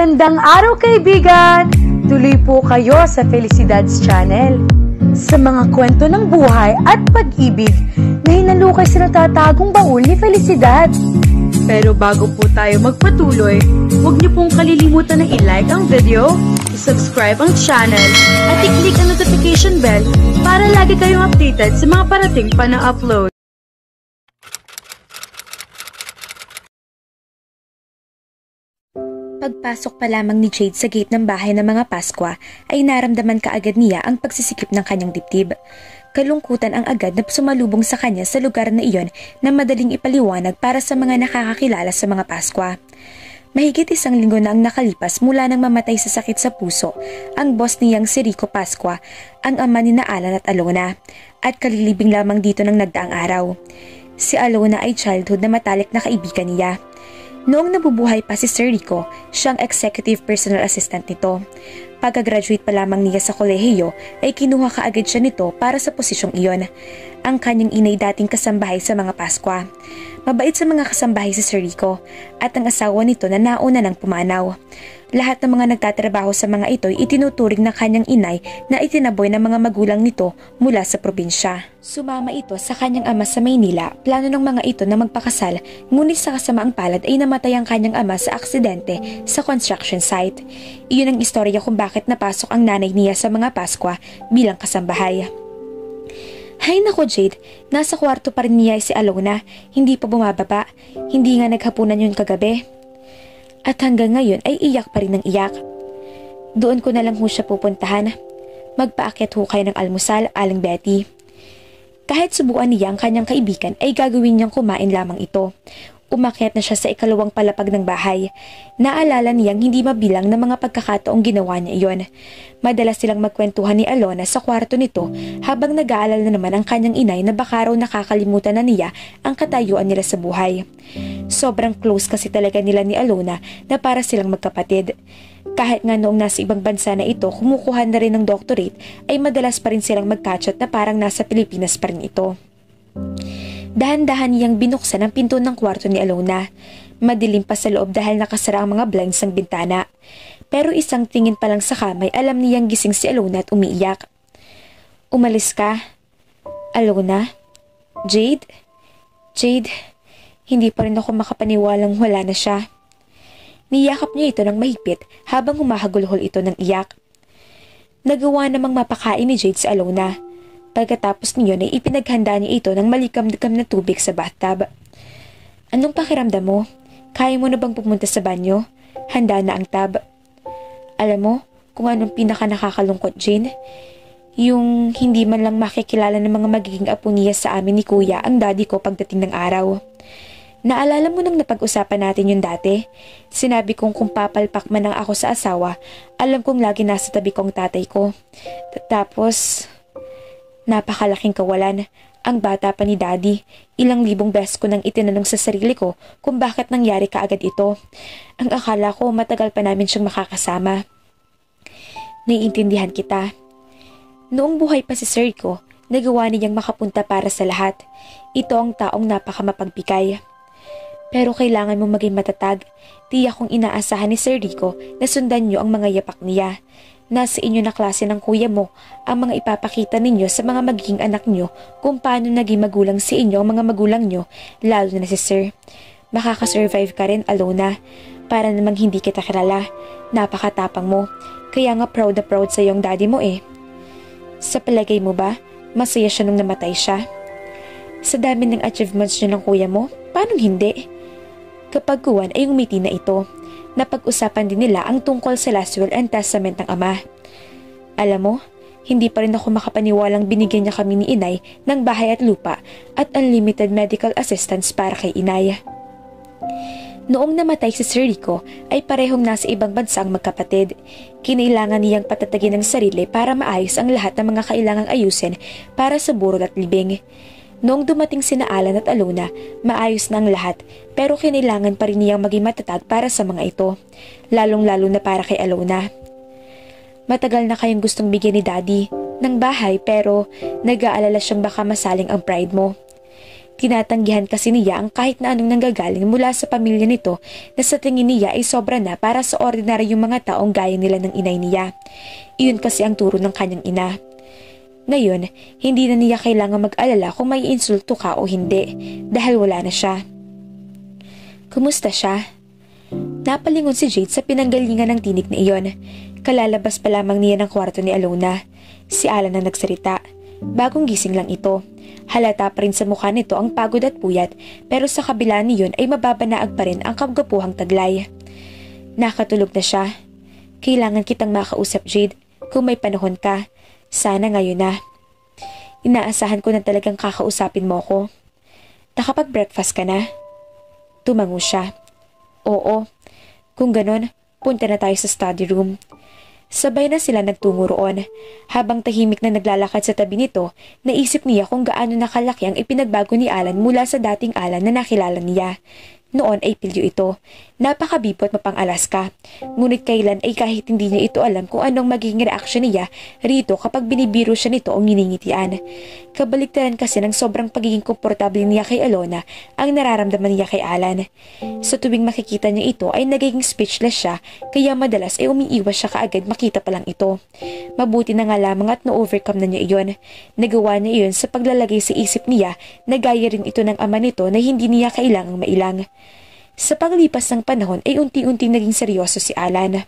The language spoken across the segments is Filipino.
Magandang araw kaibigan! Tuloy po kayo sa Felicidad's Channel. Sa mga kwento ng buhay at pag-ibig na hinalukay sa natatagong baul ni Felicidad. Pero bago po tayo magpatuloy, huwag niyo pong kalilimutan na i-like ang video, i-subscribe ang channel, at i-click ang notification bell para lagi kayong updated sa mga parating pa na upload. Pagpasok pa lamang ni Jade sa gate ng bahay ng mga Paskwa ay naramdaman kaagad niya ang pagsisikip ng kanyang dibdib. Kalungkutan ang agad na sumalubong sa kanya sa lugar na iyon na madaling ipaliwanag para sa mga nakakakilala sa mga Paskwa. Mahigit 1 linggo na ang nakalipas mula nang mamatay sa sakit sa puso ang boss niyang si Rico Paskwa, ang ama ni Alan at Alona, at kalilibing lamang dito ng nagdaang araw. Si Alona ay childhood na matalik na kaibigan niya. Noong nabubuhay pa si Sir Rico, siyang executive personal assistant nito. Pagka-graduate pa lamang niya sa kolehiyo ay kinuha kaagad siya nito para sa posisyong iyon. Ang kanyang inay dating kasambahay sa mga Paskwa. Mabait sa mga kasambahay si Sir Rico at ang asawa nito na nauna ng pumanaw. Lahat ng mga nagtatrabaho sa mga ito ay itinuturing ng kanyang inay na itinaboy ng mga magulang nito mula sa probinsya. Sumama ito sa kanyang ama sa Maynila, plano ng mga ito na magpakasal, ngunit sa kasamaang palad ay namatay ang kanyang ama sa aksidente sa construction site. Iyon ang istorya kung bakit napasok ang nanay niya sa mga Paskwa bilang kasambahay. Hay nako Jade, nasa kwarto pa rin niya si Alona, hindi pa bumababa, hindi nga naghapunan yun kagabi. At hanggang ngayon ay iyak pa rin ng iyak. Doon ko na lang ho siya pupuntahan. Magpaakyat ho kayo ng almusal, Aling Betty. Kahit subukan niya ang kanyang kaibigan ay gagawin niyang kumain lamang ito. Umakyat na siya sa 2nd palapag ng bahay. Naalala niyang hindi mabilang na mga pagkakataong ginawa niya iyon. Madalas silang magkwentuhan ni Alona sa kwarto nito habang nag-aalala na naman ang kanyang inay na baka raw nakakalimutan na niya ang katayuan nila sa buhay. Sobrang close kasi talaga nila ni Alona na para silang magkapatid. Kahit nga noong nasa ibang bansa na ito kumukuha na rin ng doctorate ay madalas pa rin silang magkachat na parang nasa Pilipinas pa rin ito. Dahan-dahan niyang binuksan ang pinto ng kwarto ni Alona. Madilim pa sa loob dahil nakasara ang mga blinds ng bintana. Pero isang tingin pa lang sa kamay alam niyang gising si Alona at umiiyak. Umalis ka? Alona? Jade? Jade? Hindi pa rin ako makapaniwalang wala na siya. Niyakap niya ito ng mahigpit habang humahagulhol ito ng iyak. Nagawa namang mapakain ni Jade si Alona. Pagkatapos niyon ay ipinaghanda niya ito ng malikam-likam na tubig sa bathtub. Anong pakiramdam mo? Kaya mo na bang pumunta sa banyo? Handa na ang tub. Alam mo kung anong pinaka nakakalungkot, Jane? Yung hindi man lang makikilala ng mga magiging apo niya sa amin ni Kuya ang daddy ko pagdating ng araw. Naalala mo nang napag-usapan natin yun dati? Sinabi kong kung papalpak man lang ako sa asawa, alam kong lagi nasa tabi kong tatay ko. Tapos napakalaking kawalan. Ang bata pa ni Daddy. Ilang libong beses ko nang itinanong sa sarili ko kung bakit nangyari kaagad ito. Ang akala ko matagal pa namin siyang makakasama. Naiintindihan kita. Noong buhay pa si Sir Rico, nagawa niyang makapunta para sa lahat. Ito ang taong napakamapagbigay. Pero kailangan mong maging matatag. Tiyak kong inaasahan ni Sir Rico na sundan niyo ang mga yapak niya. Nasa inyo na klase ng kuya mo ang mga ipapakita ninyo sa mga magiging anak nyo kung paano naging magulang si inyo ang mga magulang nyo, lalo na si Sir. Makakasurvive ka rin, Alona. Para namang hindi kita kilala. Napakatapang mo. Kaya nga proud na proud sa yung daddy mo eh. Sa palagay mo ba, masaya siya nung namatay siya? Sa dami ng achievements nyo ng kuya mo, paano hindi? Kapag kuwan ay umiti na ito. Napag-usapan din nila ang tungkol sa last will and testament ng ama. Alam mo, hindi pa rin ako makapaniwalang binigyan niya kami ni inay ng bahay at lupa at unlimited medical assistance para kay inay. Noong namatay si Sir Rico ay parehong nasa ibang bansa ang magkapatid. Kinailangan niyang patatagin ang sarili para maayos ang lahat ng mga kailangang ayusin para sa burol at libing. Noong dumating sina Alan at Alona, maayos na ang lahat pero kinailangan pa rin niyang maging matatag para sa mga ito, lalong-lalo na para kay Alona. Matagal na kayong gustong bigyan ni Daddy ng bahay pero nag-aalala siyang baka masaling ang pride mo. Tinatanggihan kasi niya ang kahit na anong nanggagaling mula sa pamilya nito na sa tingin niya ay sobra na para sa ordinaryong mga taong gaya nila ng inay niya. Iyon kasi ang turo ng kanyang ina. Ngayon, hindi na niya kailangan mag-alala kung may insulto ka o hindi dahil wala na siya. Kumusta siya? Napalingon si Jade sa pinanggalingan ng tinig na iyon. Kalalabas pa lamang niya ng kwarto ni Alona. Si Alan ang nagsalita. Bagong gising lang ito. Halata pa rin sa mukha nito ang pagod at puyat, pero sa kabila niyon ay mababanaag pa rin ang kagapuhang taglay. Nakatulog na siya. Kailangan kitang makausap, Jade. Kung may panahon ka, sana ngayon na. Inaasahan ko na talagang kakausapin mo ko. Nakapag-breakfast ka na? Tumango siya. Oo. Kung ganon, punta na tayo sa study room. Sabay na sila nagtungo roon. Habang tahimik na naglalakad sa tabi nito, naisip niya kung gaano nakalaki ang ipinagbago ni Alan mula sa dating Alan na nakilala niya. Noon ay pilyo ito. Napakabipo at mapang-Alaska. Ngunit kailan ay kahit hindi niya ito alam kung anong magiging reaksyon niya rito kapag binibiro siya nito o nginingitian. Kabaliktaran kasi ng sobrang pagiging komportable niya kay Alona ang nararamdaman niya kay Alan. Sa tuwing makikita niya ito ay nagiging speechless siya, kaya madalas ay umiiwas siya kaagad makita pa lang ito. Mabuti na nga lamang at na-overcome na niya iyon. Nagawa niya iyon sa paglalagay sa isip niya na gaya rin ito ng ama nito na hindi niya kailangang mailang. Sa paglipas ng panahon ay unti-unting naging seryoso si Alan.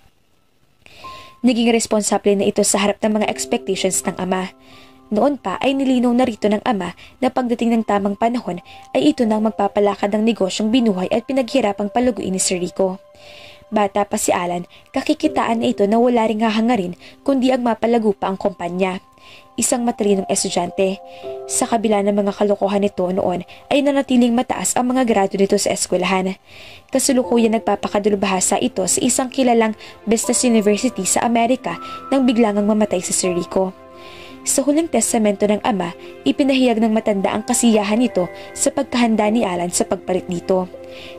Naging responsable na ito sa harap ng mga expectations ng ama. Noon pa ay nilinaw na rito ng ama na pagdating ng tamang panahon ay ito nang magpapalakad ng negosyong binuhay at pinaghirapang paluguin ni Sir Rico. Bata pa si Alan, kakikitaan na ito na wala ring hahangarin kundi ang mapalago pa ang kumpanya. Isang matalinong estudyante. Sa kabila ng mga kalokohan nito noon ay nanatiling mataas ang mga grado nito sa eskwelahan. Kasalukuyan nagpapakadulubhasa ito sa isang kilalang business university sa Amerika nang biglangang mamatay si Sir Rico. Sa huling testamento ng ama, ipinahayag ng matanda ang kasiyahan nito sa pagkahanda ni Alan sa pagpalit dito.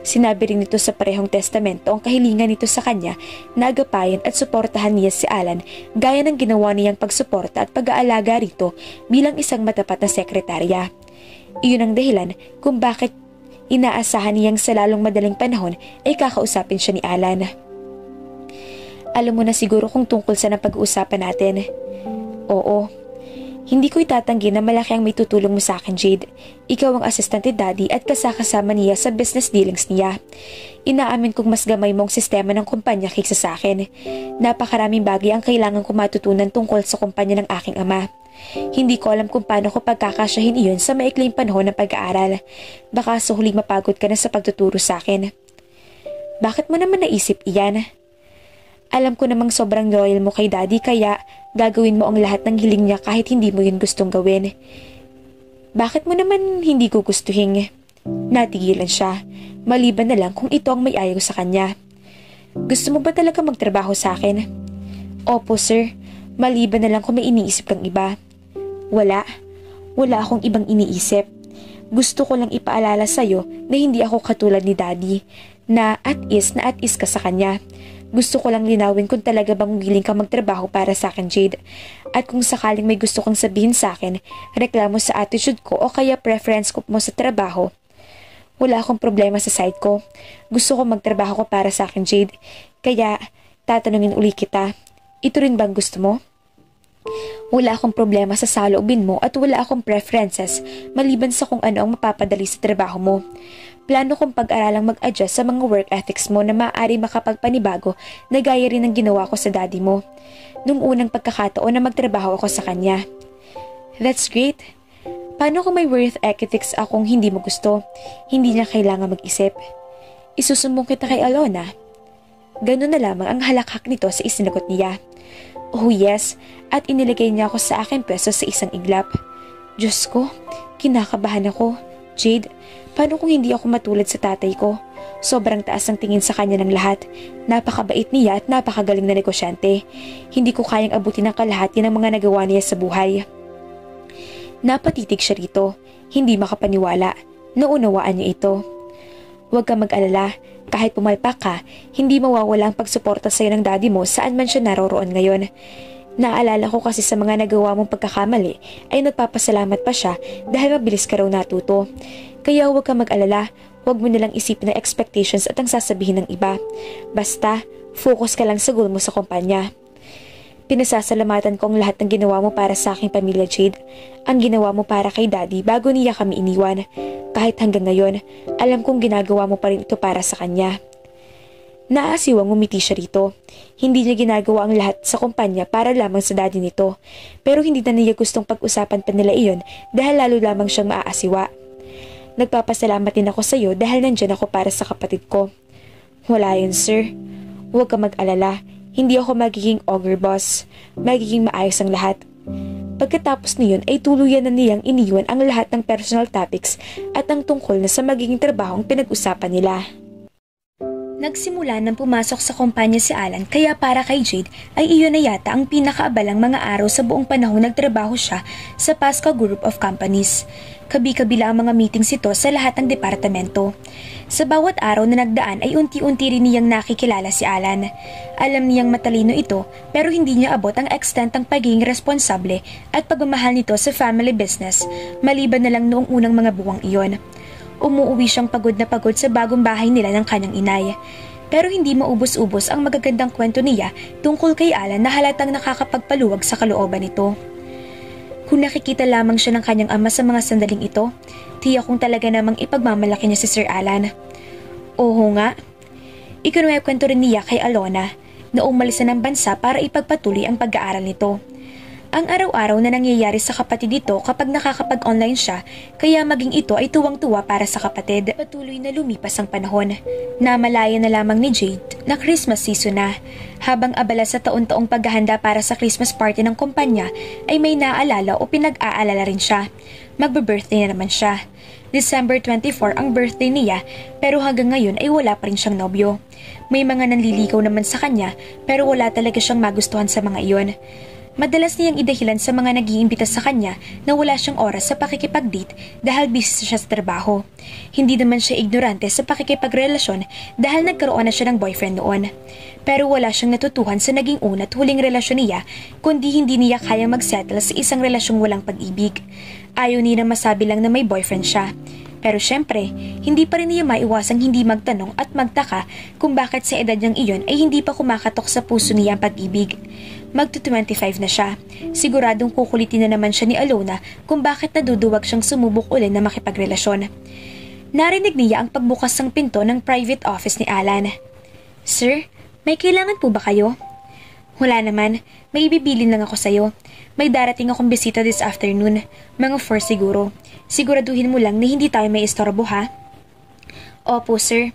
Sinabi rin nito sa parehong testamento ang kahilingan nito sa kanya na agapayan at suportahan niya si Alan gaya ng ginawa niyang pagsuporta at pag-aalaga rito bilang isang matapat na sekretarya. Iyon ang dahilan kung bakit inaasahan niyang sa lalong madaling panahon ay kakausapin siya ni Alan. Alam mo na siguro kung tungkol sa napag-uusapan natin. Oo. Hindi ko itatanggi na malaki ang may tutulong mo sa akin, Jade. Ikaw ang assistant ni Daddy at kasakasama niya sa business dealings niya. Inaamin kong mas gamay mo ang sistema ng kumpanya kaysa sa akin. Napakaraming bagay ang kailangan ko matutunan tungkol sa kumpanya ng aking ama. Hindi ko alam kung paano ko pagkakasyahin iyon sa maikling panahon ng pag-aaral. Baka sa huli mapagod ka na sa pagtuturo sa akin. Bakit mo naman naisip iyan? Alam ko namang sobrang loyal mo kay Daddy kaya gagawin mo ang lahat ng hiling niya kahit hindi mo yun gustong gawin. Bakit mo naman hindi gugustuhin? Natigilan siya, maliban na lang kung ito ang may ayaw sa kanya. Gusto mo ba talaga magtrabaho sa akin? Opo, sir. Maliban na lang kung may iniisip kang iba. Wala akong ibang iniisip. Gusto ko lang ipaalala sa'yo na hindi ako katulad ni Daddy, na at is ka sa kanya. Gusto ko lang linawin kung talaga bang willing ka magtrabaho para sa akin, Jade. At kung sakaling may gusto kang sabihin sa akin, reklamo sa attitude ko o kaya preference ko mo sa trabaho, wala akong problema sa side ko. Gusto ko magtrabaho ko para sa akin, Jade. Kaya tatanungin uli kita, ito rin bang gusto mo? Wala akong problema sa saloobin mo at wala akong preferences maliban sa kung ano ang mapapadali sa trabaho mo. Plano kong pag-aralang mag-adjust sa mga work ethics mo na maaari makapagpanibago na gaya rin ng ginawa ko sa daddy mo nung unang pagkakataon na magtrabaho ako sa kanya. That's great. Paano kung may work ethics akong hindi mo gusto? Hindi niya kailangan mag-isip. Isusumbong kita kay Alona. Ganun na lamang ang halakhak nito sa isinagot niya. Oh yes, at inilagay niya ako sa aking pwesto sa isang iglap. Diyos ko, kinakabahan ako. Jade, paano kung hindi ako matulad sa tatay ko? Sobrang taas ang tingin sa kanya ng lahat. Napakabait niya at napakagaling na negosyante. Hindi ko kayang abutin ang kalahati ng mga nagawa niya sa buhay. Napatitig siya rito. Hindi makapaniwala. Naunawaan niya ito. Huwag kang mag-alala. Kahit pumalpak ka, hindi mawawala ang pagsuporta sa'yo ng daddy mo saan man siya naroroon ngayon. Naalala ko kasi sa mga nagawa mong pagkakamali ay nagpapasalamat pa siya dahil mabilis ka raw natuto. Kaya huwag ka mag-alala, huwag mo nilang isipin ang expectations at ang sasabihin ng iba. Basta, focus ka lang sa goal mo sa kumpanya. Pinasasalamatan ko ang lahat ng ginawa mo para sa aking pamilya, Jade. Ang ginawa mo para kay Daddy bago niya kami iniwan. Kahit hanggang ngayon, alam kong ginagawa mo pa rin ito para sa kanya. Naasiwang ngumiti siya rito. Hindi niya ginagawa ang lahat sa kumpanya para lamang sa daddy nito. Pero hindi na niya gustong pag-usapan pa nila iyon dahil lalo lamang siyang maaasiwa. Nagpapasalamat din ako sa iyo dahil nandyan ako para sa kapatid ko. Wala yun, sir. Huwag ka mag-alala. Hindi ako magiging ogre boss. Magiging maayos ang lahat. Pagkatapos niyon ay tuluyan na niyang iniwan ang lahat ng personal topics at ang tungkol na sa magiging trabaho ang pinag-usapan nila. Nagsimula nang pumasok sa kumpanya si Alan kaya para kay Jade ay iyon na yata ang pinakaabalang mga araw sa buong panahon nagtrabaho siya sa Pasqua Group of Companies. Kabi-kabila ang mga meetings ito sa lahat ng departamento. Sa bawat araw na nagdaan ay unti-unti rin niyang nakikilala si Alan. Alam niyang matalino ito pero hindi niya abot ang extent ng pagiging responsable at pagmamahal nito sa family business maliban na lang noong unang mga buwang iyon. Umuuwi siyang pagod na pagod sa bagong bahay nila ng kanyang inay. Pero hindi maubos-ubos ang magagandang kwento niya tungkol kay Alan na halatang nakakapagpaluwag sa kalooban nito. Kung nakikita lamang siya ng kanyang ama sa mga sandaling ito, tiyak kong talaga namang ipagmamalaki niya si Sir Alan. Oo nga. Ikinuwento rin niya kay Alona na umalis na ng bansa para ipagpatuloy ang pag-aaral nito. Ang araw-araw na nangyayari sa kapatid nito kapag nakakapag-online siya, kaya maging ito ay tuwang-tuwa para sa kapatid. Patuloy na lumipas ang panahon. Namalaya na lamang ni Jade na Christmas season na. Habang abala sa taon-taong paghahanda para sa Christmas party ng kumpanya, ay may naaalala o pinag-aalala rin siya. Magbe-birthday na naman siya. December 24 ang birthday niya pero hanggang ngayon ay wala pa rin siyang nobyo. May mga nanliligaw naman sa kanya pero wala talaga siyang magustuhan sa mga iyon. Madalas niyang idahilan sa mga nag-iimbita sa kanya na wala siyang oras sa pakikipag-date dahil busy siya sa trabaho. Hindi naman siya ignorante sa pakikipagrelasyon dahil nagkaroon na siya ng boyfriend noon. Pero wala siyang natutuhan sa naging una at huling relasyon niya kundi hindi niya kayang mag-settle sa isang relasyong walang pag-ibig. Ayaw niya masabi lang na may boyfriend siya. Pero syempre, hindi pa rin niya maiwasang hindi magtanong at magtaka kung bakit sa edad niyang iyon ay hindi pa kumakatok sa puso niya ang pag-ibig. Magto-25 na siya. Siguradong kukulitin na naman siya ni Alona kung bakit naduduwag siyang sumubok uli na makipagrelasyon. Narinig niya ang pagbukas ng pinto ng private office ni Alan. Sir, may kailangan po ba kayo? Wala naman, may ibibilin lang ako sa'yo. May darating akong bisita this afternoon, mga 4 siguro. Siguraduhin mo lang na hindi tayo may istorbo ha? Opo sir.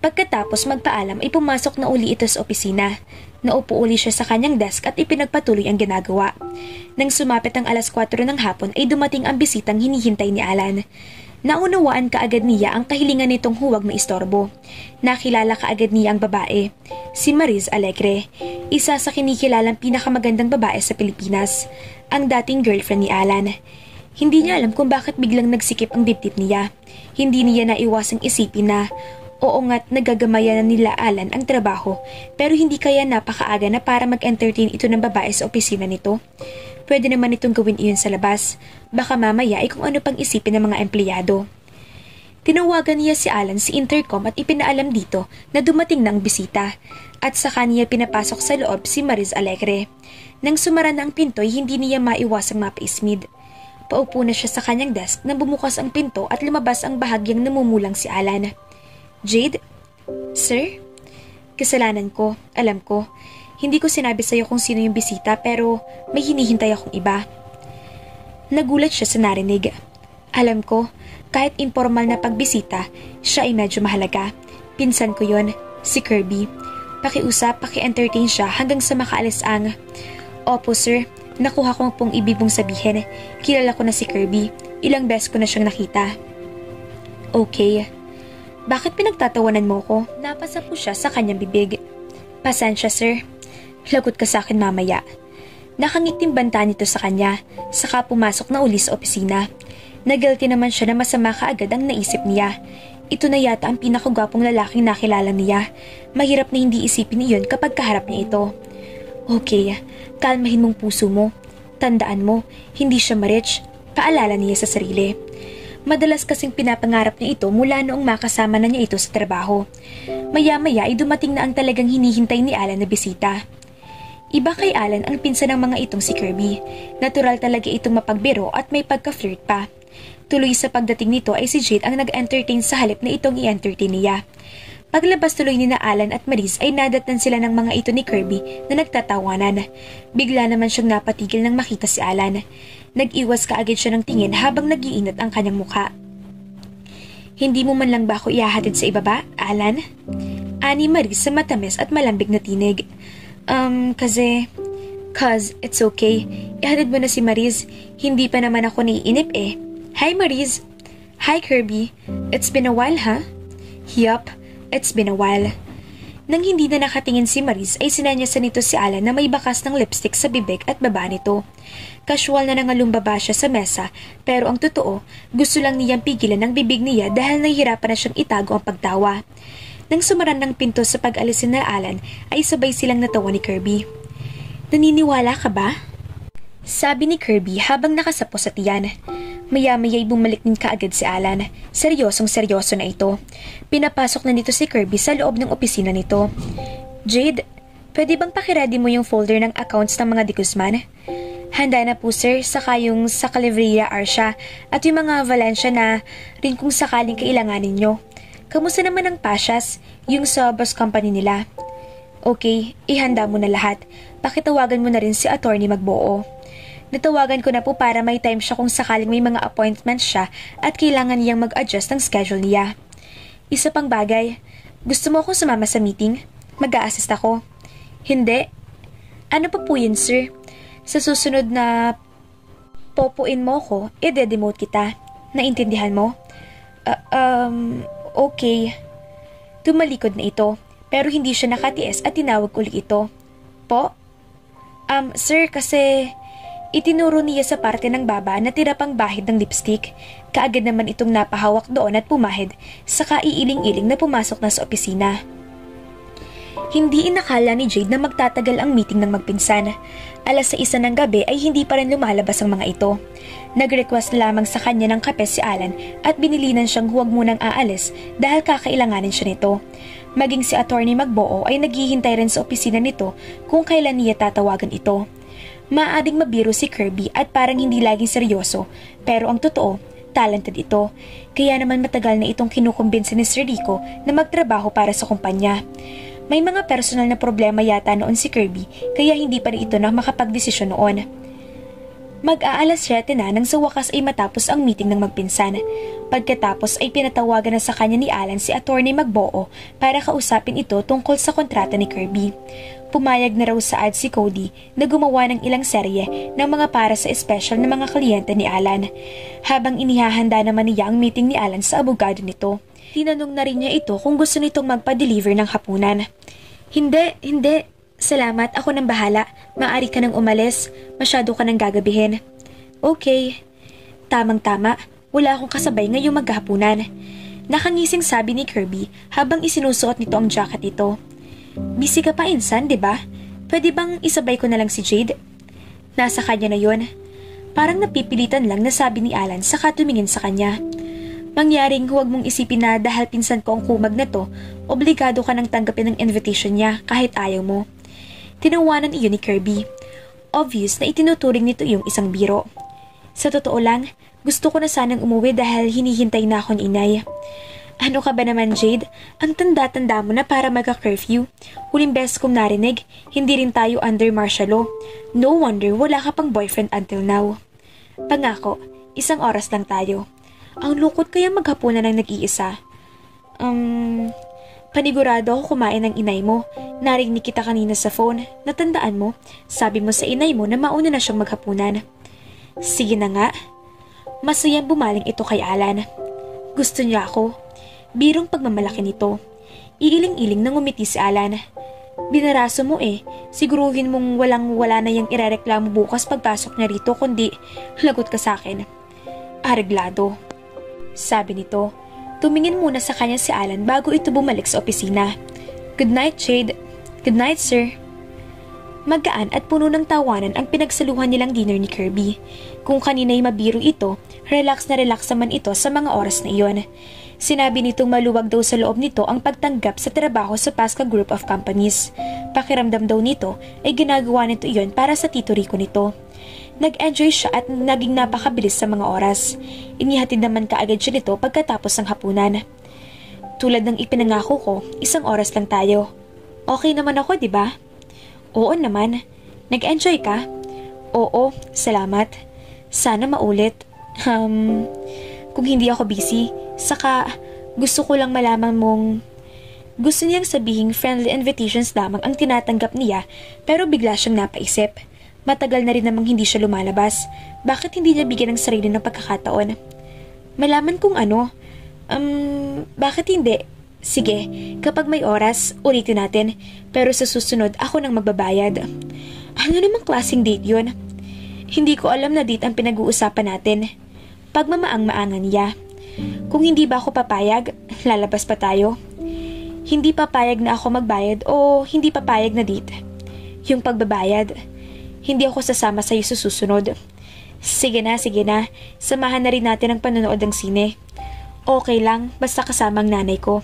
Pagkatapos magpaalam ay pumasok na uli ito sa opisina. Naupo uli siya sa kanyang desk at ipinagpatuloy ang ginagawa. Nang sumapit ang alas 4 ng hapon ay dumating ang bisitang hinihintay ni Alan. Naunawaan kaagad niya ang kahilingan nitong huwag maistorbo. Nakilala kaagad niya ang babae, si Mariz Alegre, isa sa kinikilalang pinakamagandang babae sa Pilipinas, ang dating girlfriend ni Alan. Hindi niya alam kung bakit biglang nagsikip ang dibdib niya. Hindi niya naiwasang isipin na, oo nga't nagagamaya na nila Alan ang trabaho, pero hindi kaya napakaaga na para mag-entertain ito ng babae sa opisina nito. Pwede naman itong gawin iyon sa labas. Baka mamaya ay kung ano pang isipin ng mga empleyado. Tinawagan niya si Alan sa intercom at ipinaalam dito na dumating na ang bisita. At saka niya pinapasok sa loob si Mariz Alegre. Nang sumara na ang pinto ay hindi niya maiwasang mapaismid. Paupo na siya sa kanyang desk nang bumukas ang pinto at lumabas ang bahagyang namumulang si Alan. Jade? Sir? Kasalanan ko, alam ko. Hindi ko sinabi sa'yo kung sino yung bisita pero may hinihintay akong iba. Nagulat siya sa narinig. Alam ko, kahit informal na pagbisita, siya ay medyo mahalaga. Pinsan ko yon, si Kirby. Pakiusap, paki-entertain siya hanggang sa makaalis ang... Opo sir, nakuha ko pong ibig mong sabihin. Kilala ko na si Kirby. Ilang beses ko na siyang nakita. Okay. Bakit pinagtatawanan mo ko? Napasa po siya sa kanyang bibig. Pasensya sir. Lagot ka sa akin mamaya. Nakangitim banta nito sa kanya, saka pumasok na uli sa opisina. Naguilty naman siya na masama kaagad ang naisip niya. Ito na yata ang pinakagwapong lalaking nakilala niya. Mahirap na hindi isipin iyon kapag kaharap niya ito. Okay, kalmahin mong puso mo. Tandaan mo, hindi siya ma-rich. Paalala niya sa sarili. Madalas kasing pinapangarap niya ito mula noong makasama na niya ito sa trabaho. Maya-maya ay dumating na ang talagang hinihintay ni Alan na bisita. Iba kay Alan ang pinsan ng mga itong si Kirby. Natural talaga itong mapagbiro at may pagka-flirt pa. Tuloy sa pagdating nito ay si Jade ang nag-entertain sa halip na itong i-entertain niya. Paglabas tuloy ni na Alan at Maris ay nadatnan sila ng mga ito ni Kirby na nagtatawanan. Bigla naman siyang napatigil nang makita si Alan. Nag-iwas kaagad siya ng tingin habang nag-iinat ang kanyang mukha. Hindi mo man lang ba ako ihahatid sa ibaba, Alan? Ani Maris sa matamis at malambig na tinig. Cause it's okay. Ihatid mo na si Maris. Hindi pa naman ako naiinip eh. Hi Maris. Hi Kirby. It's been a while, huh? Yup. It's been a while. Nang hindi na nakatingin si Maris ay sinanyasan nito si Alan na may bakas ng lipstick sa bibig at baba nito. Casual na nangalumbaba siya sa mesa pero ang totoo, gusto lang niyang pigilan ang bibig niya dahil nahihirapan na siyang itago ang pagtawa. Nang sumaran ng pinto sa pag-alisin na Alan ay sabay silang natawa ni Kirby. Naniniwala ka ba? Sabi ni Kirby habang nakasapo sa tiyan. Maya-maya'y bumalik din kaagad si Alan. Seryosong-seryoso na ito. Pinapasok na nito si Kirby sa loob ng opisina nito. Jade, pwede bang pakiready mo yung folder ng accounts ng mga De Guzman? Handa na po sir, saka yung sa Calivria Arcia at yung mga Valencia na rin kung sakaling kailanganin nyo. Kamusta naman ang Pasias, yung sa bus company nila? Okay, ihanda mo na lahat. Pakitawagan mo na rin si Attorney Magbuo. Natawagan ko na po para may time siya kung sakaling may mga appointments siya at kailangan niyang mag-adjust ng schedule niya. Isa pang bagay, gusto mo akong sumama sa meeting? Mag-a-assist ako. Hindi. Ano pa po yun, sir? Sa susunod na popuin mo ko, i-demote kita. Naintindihan mo? Okay. Tumalikod na ito, pero hindi siya nakatiis at tinawag ulit ito. Po? Sir, kasi itinuro niya sa parte ng baba na tira pang bahid ng lipstick. Kaagad naman itong napahawak doon at pumahid, saka iiling-iling na pumasok na sa opisina. Hindi inakala ni Jade na magtatagal ang meeting ng magpinsan. 6:00 ng gabi ay hindi pa rin lumalabas ang mga ito. Nag-request lamang sa kanya ng kape si Alan at binilinan siyang huwag munang aalis dahil kakailanganin siya nito. Maging si Attorney Magbuo ay naghihintay rin sa opisina nito kung kailan niya tatawagan ito. Maaaring mabiro si Kirby at parang hindi laging seryoso, pero ang totoo, talented ito. Kaya naman matagal na itong kinukumbinsa ni Sir Rico na magtrabaho para sa kumpanya. May mga personal na problema yata noon si Kirby kaya hindi pa rin ito na makapagdesisyon noon. Mag-aalas 7 na nang sa wakas ay matapos ang meeting ng magpinsan. Pagkatapos ay pinatawagan na sa kanya ni Alan si Attorney Magbuo para kausapin ito tungkol sa kontrata ni Kirby. Pumayag na raw sa ad si Cody na gumawa ng ilang serye ng mga para sa espesyal na mga kliyente ni Alan. Habang inihahanda naman niya ang meeting ni Alan sa abogado nito, tinanong na rin niya ito kung gusto nitong magpa-deliver ng hapunan. Hindi. Salamat, ako nang bahala. Maaari ka nang umalis. Masyado ka nang gagabihin. Okay. Tamang-tama. Wala akong kasabay ngayong maghapunan. Nakangising sabi ni Kirby habang isinusuot nito ang jacket nito. Busy ka pa insan, diba? Pwede bang isabay ko na lang si Jade? Nasa kanya na yon. Parang napipilitan lang na sabi ni Alan saka tumingin sa kanya. Mangyaring huwag mong isipin na dahil pinsan ko ang kumag na to, obligado ka nang tanggapin ang invitation niya kahit ayaw mo. Tinawanan iyon ni Kirby. Obvious na itinuturing nito yung isang biro. Sa totoo lang, gusto ko na sanang umuwi dahil hinihintay na ako ni inay. Ano ka ba naman, Jade? Ang tanda-tanda mo na para magka-curfew. Huling beses kong narinig, hindi rin tayo under martial law. No wonder wala ka pang boyfriend until now. Pangako, 1 oras lang tayo. Ang lungkot kaya maghapunan ng nag-iisa. Panigurado ako kumain ng inay mo. Narinig kita kanina sa phone. Natandaan mo, sabi mo sa inay mo na mauna na siyang maghapunan. Sige na nga. Masayang bumaling ito kay Alan. Gusto niya ako. Birong pagmamalaki nito. Iiling-iling nang umiti si Alan. Binaraso mo eh. Siguruhin mong walang-wala na yung irereklamo bukas pagpasok niya rito kundi lagot ka sa akin. Areglado. Sabi nito. Tumingin muna sa kanya si Alan bago ito bumalik sa opisina. Good night, Jade. Good night, sir. Magaan at puno ng tawanan ang pinagsaluhan nilang dinner ni Kirby. Kung kanina'y mabiro ito, relax na relax naman ito sa mga oras na iyon. Sinabi nitong maluwag daw sa loob nito ang pagtanggap sa trabaho sa Pasca Group of Companies. Pakiramdam daw nito ay ginagawa nito iyon para sa Tito Rico nito. Nag-enjoy siya at naging napakabilis sa mga oras. Inihatid naman kaagad siya nito pagkatapos ng hapunan. Tulad ng ipinangako ko, 1 oras lang tayo. Okay naman ako, di ba? Oo naman. Nag-enjoy ka? Oo, salamat. Sana maulit. Kung hindi ako busy, saka gusto ko lang malaman mong... Gusto niyang sabihing friendly invitations lamang ang tinatanggap niya pero bigla siyang napaisip. Matagal na rin namang hindi siya lumalabas. Bakit hindi niya bigyan ng sarili ng pagkakataon? Malaman kung ano? Bakit hindi? Sige, kapag may oras, ulitin natin. Pero sa susunod, ako nang magbabayad. Ano namang klaseng date yun? Hindi ko alam na date ang pinag-uusapan natin. Pagmamaang-maangan niya. Kung hindi ba ako papayag, lalabas pa tayo. Hindi papayag na ako magbayad o hindi papayag na date. Yung pagbabayad. Hindi ako sasama sa'yo sa susunod. Sige na. Samahan na rin natin ang panonood ng sine. Okay lang, basta kasama ang nanay ko.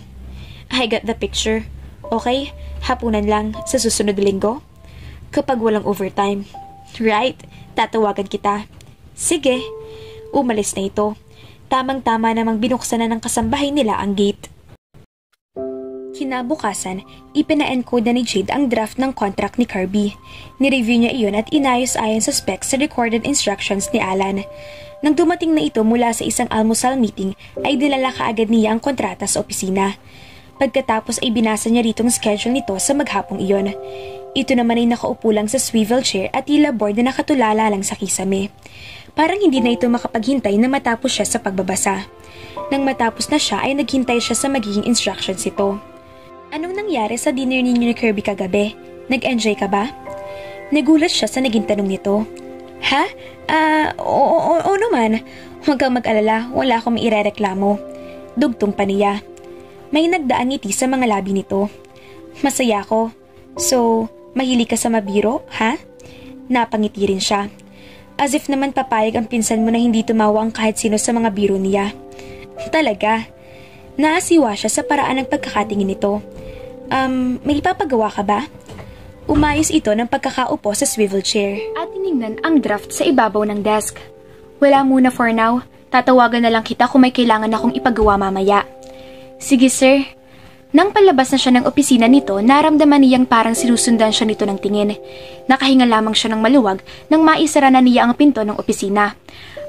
I got the picture. Okay, hapunan lang sa susunod linggo. Kapag walang overtime. Right, tatawagan kita. Sige, umalis na ito. Tamang-tama namang binuksan na ng kasambahay nila ang gate. Kinabukasan, ipina-encode na ni Jade ang draft ng contract ni Kirby. Nireview niya iyon at inayos-ayon sa specs sa recorded instructions ni Alan. Nang dumating na ito mula sa isang almusal meeting, ay dinala kaagad niya ang kontrata sa opisina. Pagkatapos ay binasa niya ritong schedule nito sa maghapong iyon. Ito naman ay nakaupo lang sa swivel chair at tila board na nakatulala lang sa kisame. Parang hindi na ito makapaghintay na matapos siya sa pagbabasa. Nang matapos na siya ay naghintay siya sa magiging instructions ito. Anong nangyari sa dinner ninyo ni Kirby kagabi? Nag-enjoy ka ba? Nagulat siya sa naging tanong nito. Ha? Oo naman. Huwag kang mag-alala, wala akong mairereklamo. Dugtong pa niya. May nagdaan ngiti sa mga labi nito. Masaya ako. So, mahilig ka sa mabiro, ha? Napangiti rin siya. As if naman papayag ang pinsan mo na hindi tumawa ang kahit sino sa mga biro niya. Talaga. Naasiwa siya sa paraan ng pagkakatingin nito. May ipapagawa ka ba? Umayos ito ng pagkakaupo sa swivel chair. At tinignan ang draft sa ibabaw ng desk. Wala muna for now. Tatawagan na lang kita kung may kailangan akong ipagawa mamaya. Sige sir. Nang palabas na siya ng opisina nito, naramdaman niyang parang sinusundan siya nito ng tingin. Nakahinga lamang siya ng maluwag nang maisara na niya ang pinto ng opisina.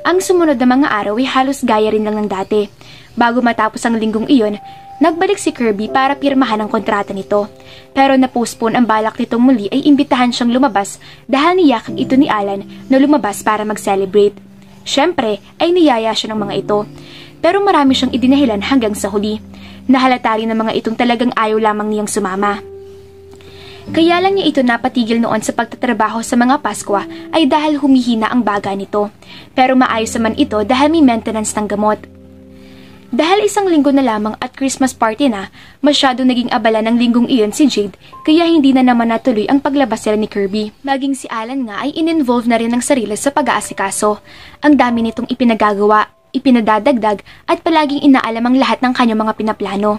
Ang sumunod na mga araw ay halos gaya rin lang ng dati. Bago matapos ang linggong iyon, nagbalik si Kirby para pirmahan ang kontrata nito. Pero na-postpone ang balak nitong muli ay imbitahan siyang lumabas dahil niyakag ito ni Alan na lumabas para mag-celebrate. Siyempre ay niyaya siya ng mga ito. Pero marami siyang idinahilan hanggang sa huli. Nahalata rin ng mga itong talagang ayaw lamang niyang sumama. Kaya lang niya ito napatigil noon sa pagtatrabaho sa mga Paskwa ay dahil humihina ang baga nito. Pero maayos naman ito dahil may maintenance ng gamot. Dahil 1 linggo na lamang at Christmas party na, masyado naging abala ng linggong iyon si Jade kaya hindi na naman natuloy ang paglabas nila ni Kirby. Maging si Alan nga ay in-involve na rin ng sarili sa pag-aasikaso. Ang dami nitong ipinagagawa, ipinadadagdag at palaging inaalam ang lahat ng kanyang mga pinaplano.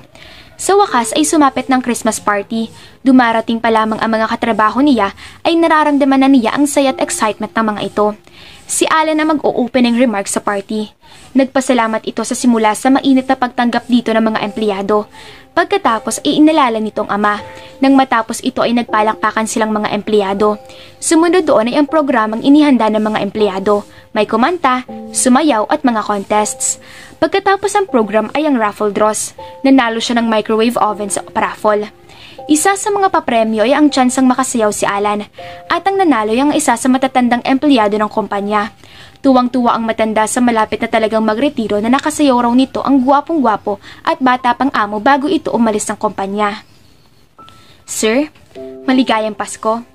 Sa wakas ay sumapit ng Christmas party. Dumarating pa lamang ang mga katrabaho niya ay nararamdaman na niya ang saya at excitement ng mga ito. Si Alan na mag-o-opening remarks sa party. Nagpasalamat ito sa simula sa mainit na pagtanggap dito ng mga empleyado. Pagkatapos ay inalala nitong ama. Nang matapos ito ay nagpalakpakan silang mga empleyado. Sumunod doon ay ang programang inihanda ng mga empleyado. May kumanta, sumayaw at mga contests. Pagkatapos ang program ay ang raffle draws. Nanalo siya ng microwave oven sa raffle. Isa sa mga papremyo ay ang tsansang makasayaw si Alan at ang nanalo ay ang isa sa matatandang empleyado ng kumpanya. Tuwang-tuwa ang matanda sa malapit na talagang magretiro na nakasayaw raw nito ang gwapong-gwapo at bata pang amo bago ito umalis ng kumpanya. Sir, maligayang Pasko.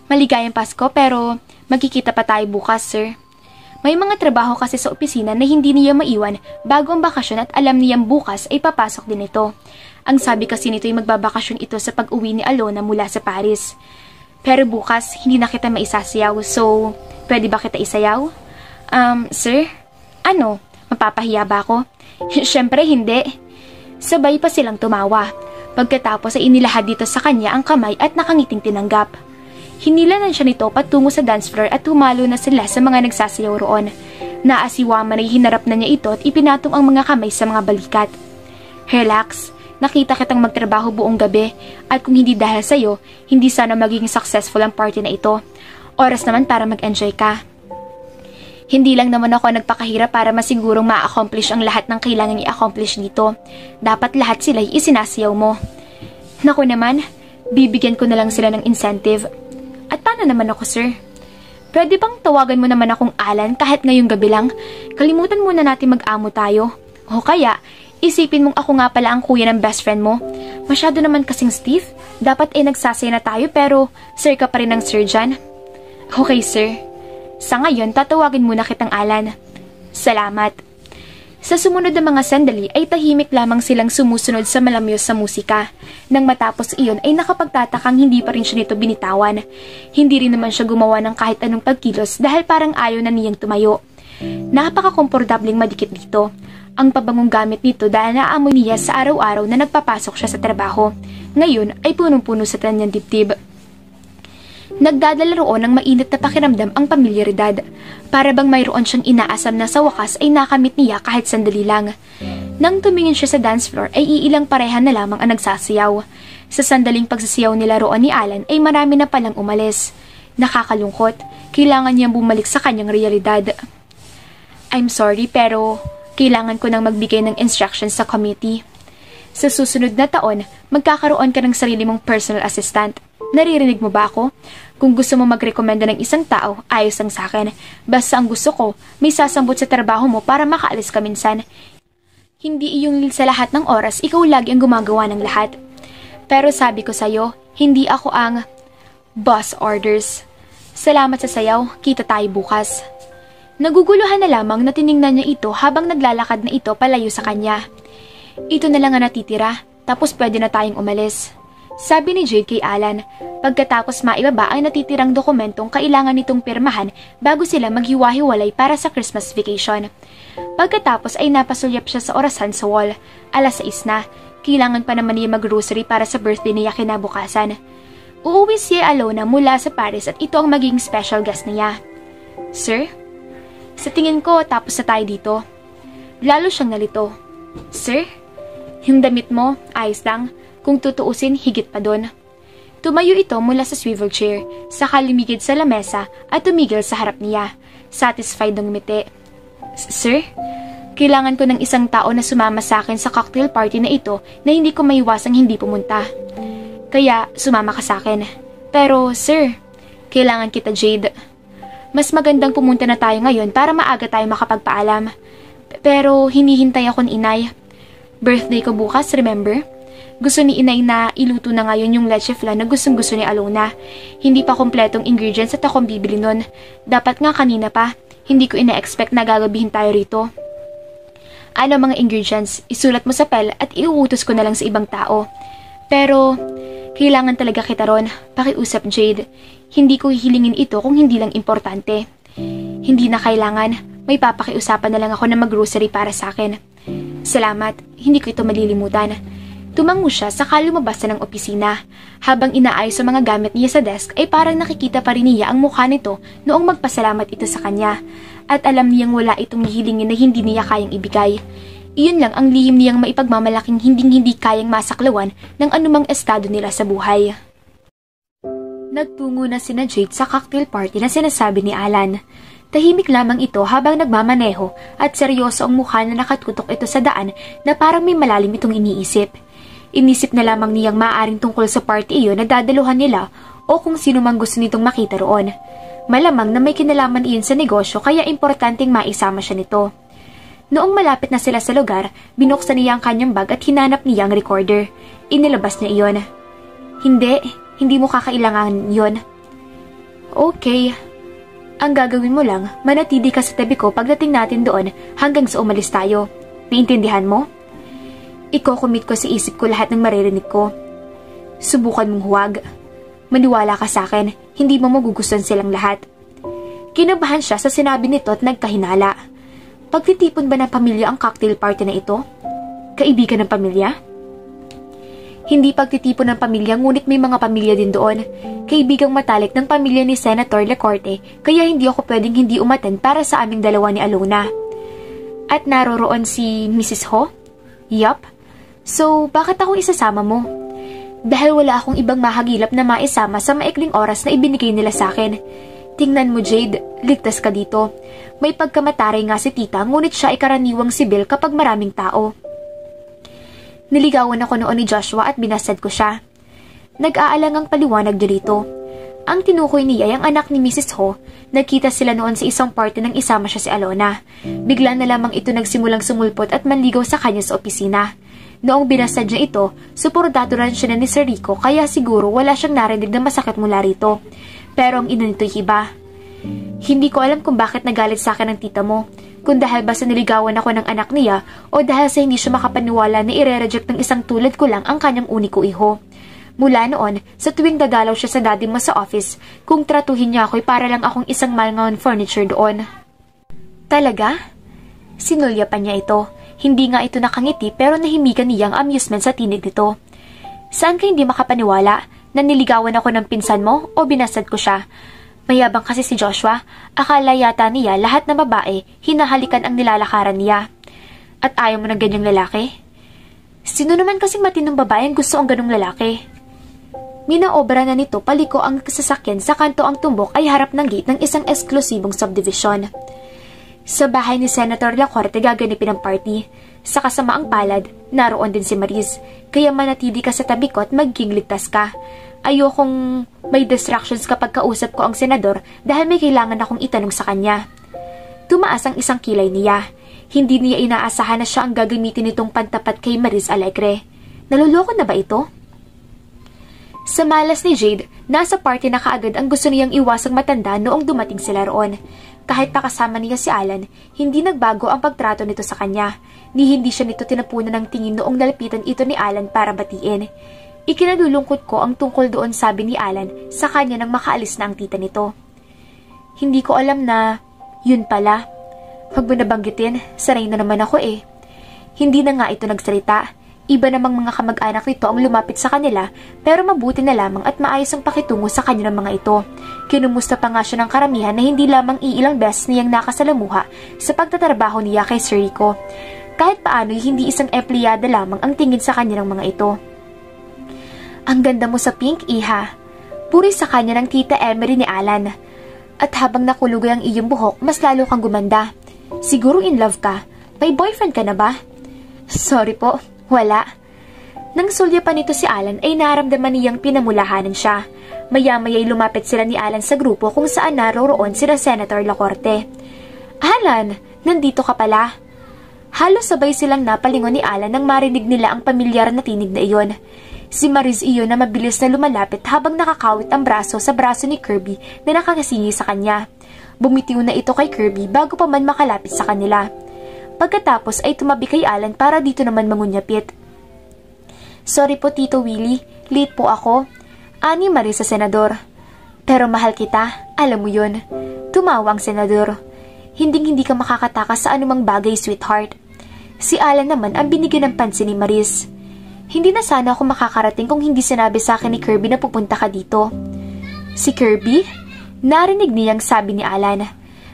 Maligayang Pasko pero magkikita pa tayo bukas, sir. May mga trabaho kasi sa opisina na hindi niya maiwan bago ang bakasyon at alam niyang bukas ay papasok din ito. Ang sabi kasi nito ay magbabakasyon ito sa pag-uwi ni Alona mula sa Paris. Pero bukas, hindi na kita maisasayaw, so pwede ba kita isayaw? Sir? Ano? Mapapahiya ba ako? Siyempre hindi. Sabay pa silang tumawa. Pagkatapos ay inilahad dito sa kanya ang kamay at nakangiting tinanggap. Hinilanan siya nito patungo sa dance floor at humalo na sila sa mga nagsasayaw roon. Naasiwaman ay hinarap na niya ito at ipinatong ang mga kamay sa mga balikat. Relax, nakita kitang magtrabaho buong gabi at kung hindi dahil sa'yo, hindi sana magiging successful ang party na ito. Oras naman para mag-enjoy ka. Hindi lang naman ako nagpakahirap para masigurong ma-accomplish ang lahat ng kailangan i-accomplish dito. Dapat lahat sila'y isinasayaw mo. Naku naman, bibigyan ko na lang sila ng incentive. At paano naman ako, sir? Pwede bang tawagan mo naman akong Alan kahit ngayong gabi lang? Kalimutan muna natin mag-amo tayo. O kaya, isipin mong ako nga pala ang kuya ng best friend mo. Masyado naman kasing stiff. Dapat nagsasaya na tayo pero sir ka pa rin ng sir dyan. Okay, sir. Sa ngayon, tatawagin muna kitang Alan. Salamat. Sa sumunod na mga sandali ay tahimik lamang silang sumusunod sa malamyos sa musika. Nang matapos iyon ay nakapagtatakang hindi pa rin siya nito binitawan. Hindi rin naman siya gumawa ng kahit anong pagkilos dahil parang ayaw na niyang tumayo. Napaka-komportabling madikit dito. Ang pabangong gamit nito dahil naamoy niya sa araw-araw na nagpapasok siya sa trabaho. Ngayon ay punong-puno sa kanyang dibdib. Nagdadala roon ng mainit na pakiramdam ang pamilyaridad. Para bang mayroon siyang inaasam na sa wakas ay nakamit niya kahit sandali lang. Nang tumingin siya sa dance floor ay iilang pareha na lamang ang nagsasayaw. Sa sandaling pagsasayaw nila roon ni Alan ay marami na palang umalis. Nakakalungkot, kailangan niyang bumalik sa kanyang realidad. I'm sorry pero kailangan ko nang magbigay ng instructions sa committee. Sa susunod na taon, magkakaroon ka ng sarili mong personal assistant. Naririnig mo ba ako? Kung gusto mo magrekomenda ng isang tao, ayos ang sakin. Basta ang gusto ko, may sasambot sa trabaho mo para makaalis ka minsan. Hindi iyong sa lahat ng oras, ikaw lagi ang gumagawa ng lahat. Pero sabi ko sa'yo, hindi ako ang boss orders. Salamat sa sayaw, kita tayo bukas. Naguguluhan na lamang na tiningnan niya ito habang naglalakad na ito palayo sa kanya. Ito na lang ang natitira, tapos pwede na tayong umalis. Sabi ni Jade kay Alan, pagkatapos maibaba ang natitirang dokumentong kailangan nitong pirmahan bago sila maghiwa-hiwalay para sa Christmas vacation. Pagkatapos ay napasulyap siya sa orasan sa wall. 6:00 na, kailangan pa naman niya mag-grocery para sa birthday niya kinabukasan. Uuwi si Alona mula sa Paris at ito ang magiging special guest niya. Sir? Sa tingin ko tapos na tayo dito. Lalo siyang nalito. Sir? Yung damit mo, ayos lang. Kung tutuusin, higit pa doon. Tumayo ito mula sa swivel chair, saka lumigid sa lamesa at tumigil sa harap niya. Satisfied ng ngumiti. Sir, kailangan ko ng isang tao na sumama sa akin sa cocktail party na ito na hindi ko maiwasang hindi pumunta. Kaya, sumama ka sa akin. Pero, sir, kailangan kita, Jade. Mas magandang pumunta na tayo ngayon para maaga tayo makapagpaalam. Pero, hinihintay ako ni Inay. Birthday ko bukas, remember? Gusto ni Inay na iluto na ngayon yung leche flan na gustong-gusto ni Alona. Hindi pa kompletong ingredients at akong bibili nun. Dapat nga kanina pa. Hindi ko ina-expect na gagabihin tayo rito. Ano mga ingredients? Isulat mo sa pel at iuutos ko na lang sa ibang tao. Pero, kailangan talaga kita ron. Pakiusap, Jade. Hindi ko hihilingin ito kung hindi lang importante. Hindi na kailangan. May papakiusapan na lang ako na mag-grocery para sa akin. Salamat. Hindi ko ito malilimutan. Tumango siya saka lumabas na ng opisina. Habang inaayos ang mga gamit niya sa desk ay parang nakikita pa rin niya ang mukha nito noong magpasalamat ito sa kanya. At alam niyang wala itong hihilingin na hindi niya kayang ibigay. Iyon lang ang lihim niyang maipagmamalaking hindi kayang masaklawan ng anumang estado nila sa buhay. Nagtungo na sina Jade sa cocktail party na sinasabi ni Alan. Tahimik lamang ito habang nagmamaneho at seryoso ang mukha na nakatutok ito sa daan na parang may malalim itong iniisip. Inisip na lamang niyang maaaring tungkol sa party iyon na dadaluhan nila o kung sino mang gusto nitong makita roon. Malamang na may kinalaman iyon sa negosyo kaya importanteng maisama siya nito. Noong malapit na sila sa lugar, binuksan niya ang kanyang bag at hinanap niya ang recorder. Inilabas niya iyon. Hindi mo kakailangan iyon. Okay. Ang gagawin mo lang, manatili ka sa tabi ko pagdating natin doon hanggang sa umalis tayo. Naintindihan mo? Iko-commit ko sa isip ko lahat ng maririnig ko. Subukan mong huwag. Maniwala ka sa akin, hindi mo magugustuhan silang lahat. Kinabahan siya sa sinabi nito at nagkahinala. Pagtitipon ba ng pamilya ang cocktail party na ito? Kaibigan ng pamilya? Hindi pagtitipon ng pamilya ngunit may mga pamilya din doon. Kaibigang matalik ng pamilya ni Senator Lacorte kaya hindi ako pwedeng hindi umaten para sa aming dalawa ni Alona. At naroroon si Mrs. Ho? Yup. So, bakit ako isasama mo? Dahil wala akong ibang mahagilap na maisama sa maikling oras na ibinigay nila sa akin. Tingnan mo Jade, ligtas ka dito. May pagkamataray nga si tita ngunit siya ay karaniwang sibil kapag maraming tao. Niligawan ako noon ni Joshua at binasad ko siya. Nag-aalangang paliwanag niya rito. Ang tinukoy niya ay ang anak ni Mrs. Ho. Nagkita sila noon sa isang party nang isama siya si Alona. Bigla na lamang ito nagsimulang sumulpot at manligaw sa kanya sa opisina. Noong binasad niya ito, suportado rin siya na ni Sir Rico kaya siguro wala siyang narinig na masakit mula rito. Pero ang ina nito'y iba. Hindi ko alam kung bakit nagalit sa akin ang tita mo. Kung dahil ba sa niligawan ako ng anak niya o dahil sa hindi siya makapaniwala na ire-reject ng isang tulad ko lang ang kanyang uniko iho. Mula noon, sa tuwing dadalaw siya sa daddy mo sa office, kung tratuhin niya ako'y para lang akong isang malngaon furniture doon. Talaga? Sinulya pa niya ito. Hindi nga ito nakangiti pero nahimigan niya ang amusement sa tinig nito. Saan ka hindi makapaniwala? Naniligawan ako ng pinsan mo o binasad ko siya? Mayabang kasi si Joshua. Akala yata niya lahat na babae, hinahalikan ang nilalakaran niya. At ayaw mo ng ganyang lalaki? Sino naman kasing matinong babae ang gusto ang ganong lalaki? Minaobra na nito paliko ang sasakyan sa kanto ang tumbok ay harap ng gate ng isang eksklusibong subdivision. Sa bahay ni Senator Lacorte gaganipin ang party. Sa kasamaang palad, naroon din si Maris. Kaya manatili ka sa tabi ko at maging ligtas ka. Ayokong may distractions kapag kausap ko ang senador dahil may kailangan akong itanong sa kanya. Tumaas ang isang kilay niya. Hindi niya inaasahan na siya ang gagamitin nitong pantapat kay Maris Alegre. Naluloko na ba ito? Sa malas ni Jade, nasa party na kaagad ang gusto niyang iwasang matanda noong dumating sila roon. Kahit pa kasama niya si Alan, hindi nagbago ang pagtrato nito sa kanya. Ni hindi siya nito tinapunan ng tingin noong nalapitan ito ni Alan para batiin. Ikinalulungkot ko ang tungkol doon sabi ni Alan sa kanya nang makaalis na ang tita nito. Hindi ko alam na yun pala. Huwag mo nabanggitin, sanay na naman ako eh. Hindi na nga ito nagsalita. Iba namang mga kamag-anak nito ang lumapit sa kanila pero mabuti na lamang at maayos ang pakitungo sa kanya ng mga ito. Kinumusta pa nga siya ng karamihan na hindi lamang iilang beses niyang nakasalamuha sa pagtatrabaho niya kay Sir Rico. Kahit paano'y hindi isang empleyada lamang ang tingin sa kanya ng mga ito. Ang ganda mo sa pink, iha. Puri sa kanya ng tita Emery ni Alan. At habang nakulugay ang iyong buhok, mas lalo kang gumanda. Siguro in love ka. May boyfriend ka na ba? Sorry po. Wala. Nang sulya pa nito si Alan ay naramdaman niyang pinamulahanan siya. Maya-maya'y lumapit sila ni Alan sa grupo kung saan naroroon sila Senator Lacorte. Alan, nandito ka pala. Halos sabay silang napalingon ni Alan nang marinig nila ang pamilyar na tinig na iyon. Si Maris iyon na mabilis na lumalapit habang nakakawit ang braso sa braso ni Kirby na nakakasingi sa kanya. Bumitiw na ito kay Kirby bago pa man makalapit sa kanila. Pagkatapos ay tumabi kay Alan para dito naman mangunyapit. Sorry po Tito Willie, late po ako. Ani Maris sa senador. Pero mahal kita, alam mo yun. Tumawa ang senador. Hinding-hindi ka makakatakas sa anumang bagay, sweetheart. Si Alan naman ang binigyan ng pansin ni Maris. Hindi na sana ako makakarating kung hindi sinabi sa akin ni Kirby na pupunta ka dito. Si Kirby? Narinig niyang sabi ni Alan.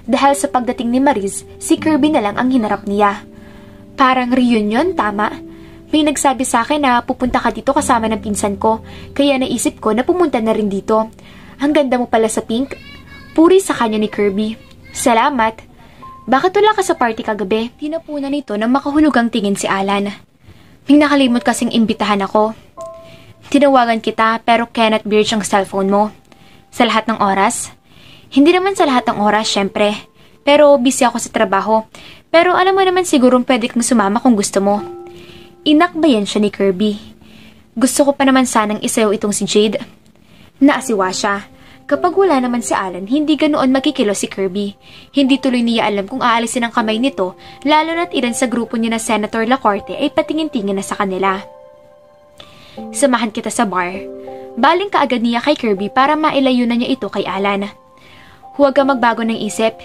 Dahil sa pagdating ni Maris, si Kirby na lang ang hinarap niya. Parang reunion, tama? May nagsabi sa akin na pupunta ka dito kasama ng pinsan ko, kaya naisip ko na pumunta na rin dito. Ang ganda mo pala sa pink. Puri sa kanya ni Kirby. Salamat. Bakit wala ka sa party kagabi? Tinapunan nito nang makahulugang tingin si Alan. May nakalimot kasing imbitahan ako. Tinawagan kita pero cannot reach ang cellphone mo. Sa lahat ng oras? Hindi naman sa lahat ng oras, syempre. Pero busy ako sa trabaho. Pero alam mo naman sigurong pwede kang sumama kung gusto mo. Inakbayan siya ni Kirby. Gusto ko pa naman sanang isayaw itong si Jade. Naasiwa siya. Kapag wala naman si Alan, hindi ganoon makikilo si Kirby. Hindi tuloy niya alam kung aalisin ang kamay nito, lalo na't ilan sa grupo niya na Senator Lacorte ay patingin-tingin na sa kanila. Samahan kita sa bar. Baling kaagad niya kay Kirby para mailayo na niya ito kay Alan. Huwag ka magbago ng isip.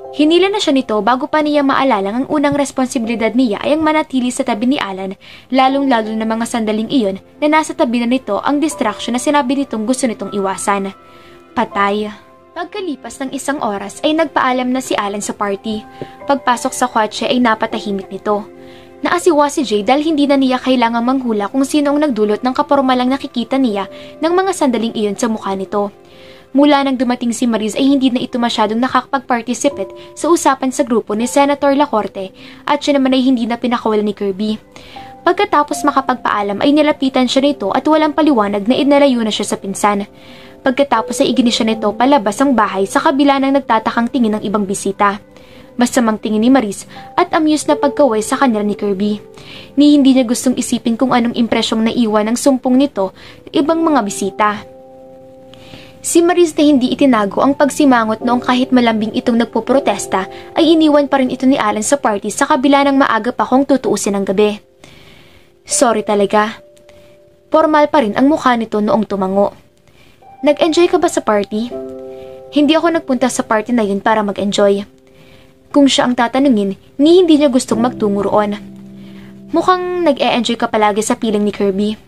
Hinila na siya nito bago pa niya maalalang ang unang responsibilidad niya ay ang manatili sa tabi ni Alan, lalong-lalo na mga sandaling iyon na nasa tabi na nito ang distraction na sinabi nitong gusto nitong iwasan. Patay. Pagkalipas ng isang oras ay nagpaalam na si Alan sa party. Pagpasok sa kotse ay napatahimik nito. Naasiwa si Jay dahil hindi na niya kailangang manghula kung sino ang nagdulot ng kapormalang nakikita niya ng mga sandaling iyon sa mukha nito. Mula nang dumating si Mariz ay hindi na ito masyadong nakakapag-participate sa usapan sa grupo ni Senator Lacorte at siya naman ay hindi na pinakawala ni Kirby. Pagkatapos makapagpaalam ay nilapitan siya nito at walang paliwanag na inalayo na siya sa pinsan. Pagkatapos ay iginis siya nito palabas ang bahay sa kabila ng nagtatakang tingin ng ibang bisita. Masamang tingin ni Mariz at amused na pagkaway sa kanya ni Kirby. Ni hindi niya gustong isipin kung anong impresyong naiwan ng sumpong nito ibang mga bisita. Si Mariz na hindi itinago ang pagsimangot noong kahit malambing itong nagpoprotesta ay iniwan pa rin ito ni Alan sa party sa kabila ng maaga pa kong tutuusin ng gabi. Sorry talaga. Formal pa rin ang mukha nito noong tumango. Nag-enjoy ka ba sa party? Hindi ako nagpunta sa party na yun para mag-enjoy. Kung siya ang tatanungin, ni hindi niya gustong magtungo roon. Mukhang nag-e-enjoy ka palagi sa piling ni Kirby.